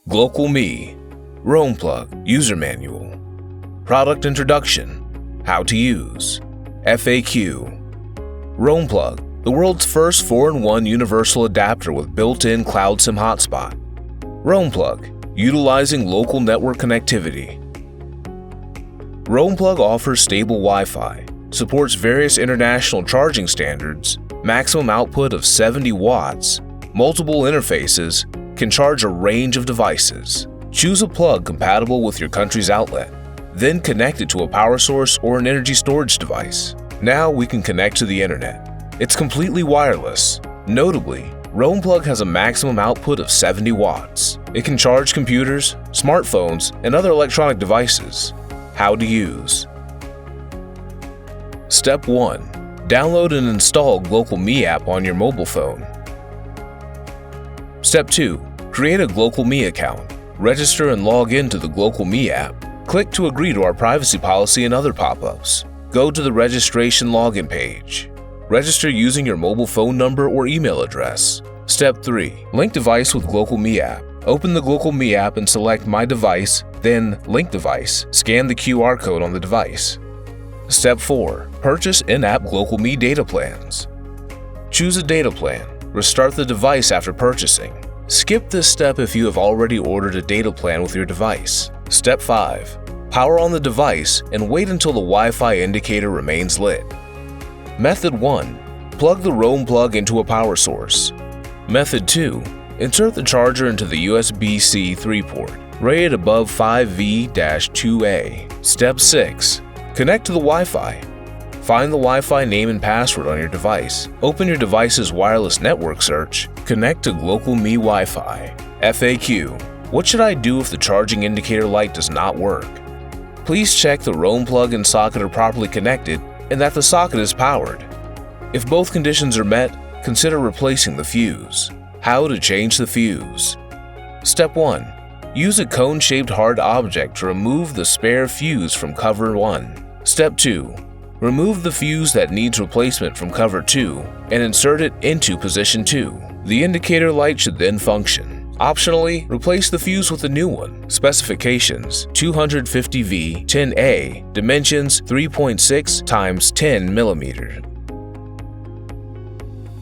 GlocalMe RoamPlug User Manual. Product Introduction. How to use. FAQ. RoamPlug, the world's first 4-in-1 universal adapter with built-in Cloud SIM hotspot. RoamPlug, utilizing local network connectivity. RoamPlug offers stable Wi-Fi, supports various international charging standards, maximum output of 70 watts, multiple interfaces, can charge a range of devices. Choose a plug compatible with your country's outlet, then connect it to a power source or an energy storage device. Now we can connect to the internet. It's completely wireless. Notably, RoamPlug has a maximum output of 70 watts. It can charge computers, smartphones, and other electronic devices. How to use. Step 1. Download and install GlocalMe app on your mobile phone. Step 2. Create a GlocalMe account. Register and log in to the GlocalMe app. Click to agree to our privacy policy and other pop-ups. Go to the registration login page. Register using your mobile phone number or email address. Step 3. Link device with GlocalMe app. Open the GlocalMe app and select My Device, then Link Device. Scan the QR code on the device. Step 4. Purchase in-app GlocalMe data plans. Choose a data plan. Restart the device after purchasing. Skip this step if you have already ordered a data plan with your device. Step 5. Power on the device and wait until the Wi-Fi indicator remains lit. Method 1. Plug the RoamPlug into a power source. Method 2. Insert the charger into the USB-C 3 port, rated above 5V-2A. Step 6. Connect to the Wi-Fi. Find the Wi-Fi name and password on your device. Open your device's wireless network search. Connect to GlocalMe Wi-Fi. FAQ. What should I do if the charging indicator light does not work? Please check the RoamPlug and socket are properly connected and that the socket is powered. If both conditions are met, consider replacing the fuse. How to change the fuse. Step 1. Use a cone-shaped hard object to remove the spare fuse from cover 1. Step 2. Remove the fuse that needs replacement from cover 2 and insert it into position 2. The indicator light should then function. Optionally, replace the fuse with a new one. Specifications: 250V 10A, dimensions 3.6 x 10 mm.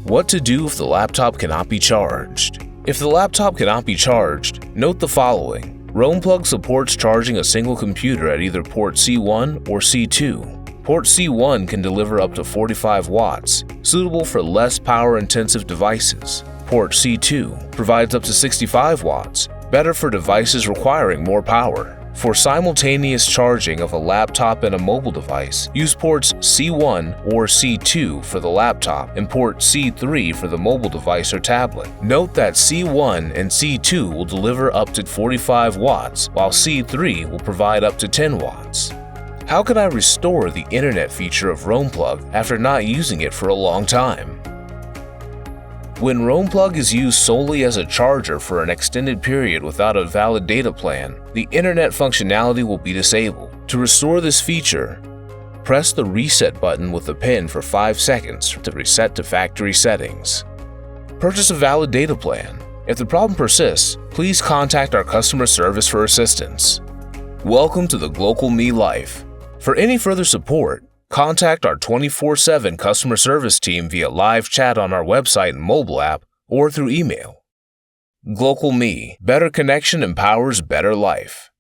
What to do if the laptop cannot be charged? If the laptop cannot be charged, note the following. RoamPlug supports charging a single computer at either port C1 or C2. Port C1 can deliver up to 45 watts, suitable for less power-intensive devices. Port C2 provides up to 65 watts, better for devices requiring more power. For simultaneous charging of a laptop and a mobile device, use ports C1 or C2 for the laptop and port C3 for the mobile device or tablet. Note that C1 and C2 will deliver up to 45 watts, while C3 will provide up to 10 watts. How can I restore the internet feature of RoamPlug after not using it for a long time? When RoamPlug is used solely as a charger for an extended period without a valid data plan, the internet functionality will be disabled. To restore this feature, press the reset button with the pen for 5 seconds to reset to factory settings. Purchase a valid data plan. If the problem persists, please contact our customer service for assistance. Welcome to the GlocalMe life. For any further support, contact our 24/7 customer service team via live chat on our website and mobile app or through email. GlocalMe, better connection empowers better life.